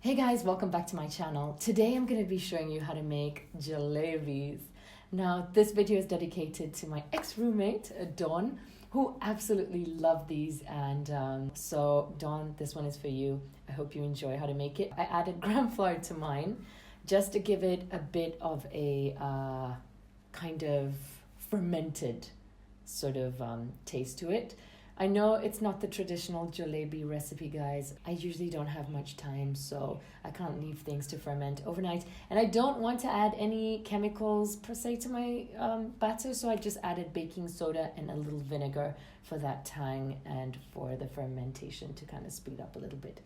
Hey guys, welcome back to my channel. Today I'm going to be showing you how to make jalebis. Now this video is dedicated to my ex-roommate, Dawn, who absolutely loved these, and so Dawn, this one is for you. I hope you enjoy how to make it. I added gram flour to mine just to give it a bit of a kind of fermented sort of taste to it. I know it's not the traditional jalebi recipe, guys. I usually don't have much time, so I can't leave things to ferment overnight. And I don't want to add any chemicals per se to my batter, so I just added baking soda and a little vinegar for that tang and for the fermentation to kind of speed up a little bit.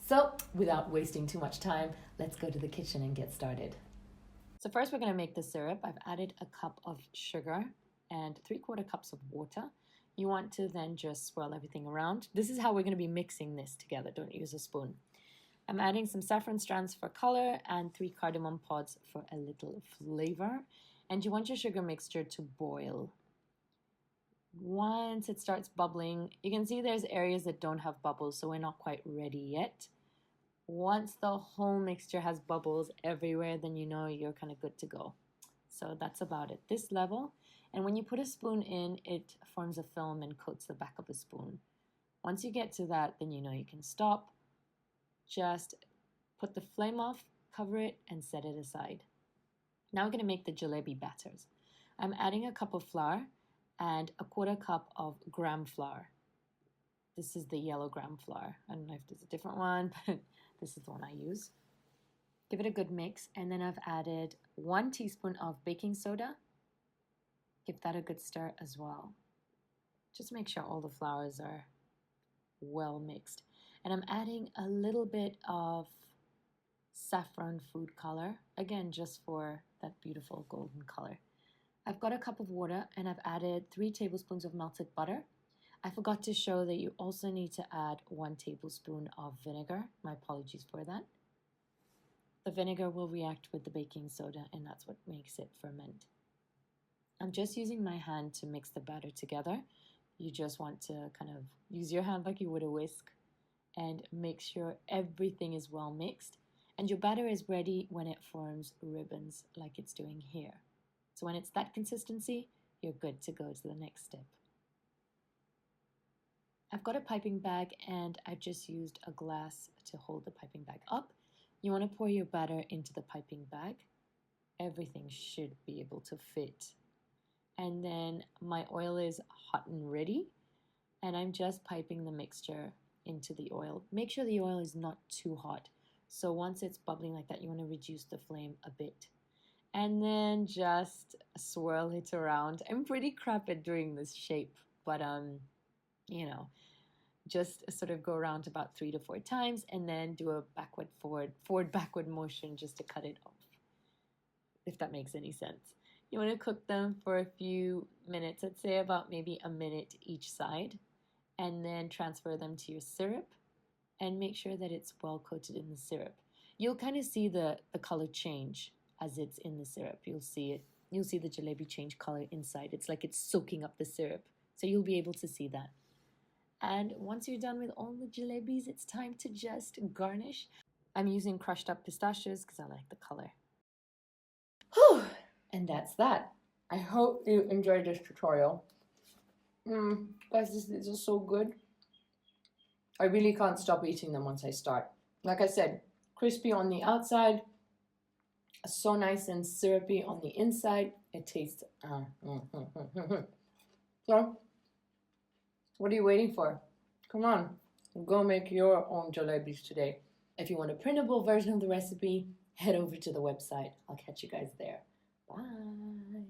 So without wasting too much time, let's go to the kitchen and get started. So first we're going to make the syrup. I've added a cup of sugar and 3/4 cups of water. You want to then just swirl everything around. This is how we're going to be mixing this together. Don't use a spoon. I'm adding some saffron strands for color and 3 cardamom pods for a little flavor. And you want your sugar mixture to boil. Once it starts bubbling, you can see there's areas that don't have bubbles, so we're not quite ready yet. Once the whole mixture has bubbles everywhere, then you know you're kind of good to go. So that's about it, this level. And when you put a spoon in, it forms a film and coats the back of the spoon. Once you get to that, then you know you can stop. Just put the flame off, cover it, and set it aside. Now we're going to make the jalebi batters. I'm adding a cup of flour and 1/4 cup of gram flour. This is the yellow gram flour. I don't know if there's a different one, but this is the one I use. Give it a good mix, and then I've added 1 teaspoon of baking soda. Give that a good stir as well. Just make sure all the flours are well mixed. And I'm adding a little bit of saffron food color, again, just for that beautiful golden color. I've got a cup of water and I've added 3 tablespoons of melted butter. I forgot to show that you also need to add 1 tablespoon of vinegar. My apologies for that. The vinegar will react with the baking soda, and that's what makes it ferment. I'm just using my hand to mix the batter together. You just want to kind of use your hand like you would a whisk and make sure everything is well mixed. And your batter is ready when it forms ribbons like it's doing here. So when it's that consistency, you're good to go to the next step. I've got a piping bag and I've just used a glass to hold the piping bag up. You want to pour your batter into the piping bag. Everything should be able to fit. And then my oil is hot and ready, and I'm just piping the mixture into the oil. Make sure the oil is not too hot. So once it's bubbling like that, you want to reduce the flame a bit. And then just swirl it around. I'm pretty crap at doing this shape, but you know, just sort of go around about 3 to 4 times and then do a forward backward motion just to cut it off, if that makes any sense. You want to cook them for a few minutes, I'd say about maybe a minute each side, and then transfer them to your syrup and make sure that it's well coated in the syrup. You'll kind of see the color change as it's in the syrup. You'll see it. You'll see the jalebi change color inside. It's like it's soaking up the syrup. So you'll be able to see that. And once you're done with all the jalebis, it's time to just garnish. I'm using crushed up pistachios because I like the color. Whew! And that's that. I hope you enjoyed this tutorial. Guys, these are so good. I really can't stop eating them once I start. Like I said, crispy on the outside, so nice and syrupy on the inside. It tastes... So, what are you waiting for? Come on, go make your own jalebis today. If you want a printable version of the recipe, head over to the website. I'll catch you guys there. Bye.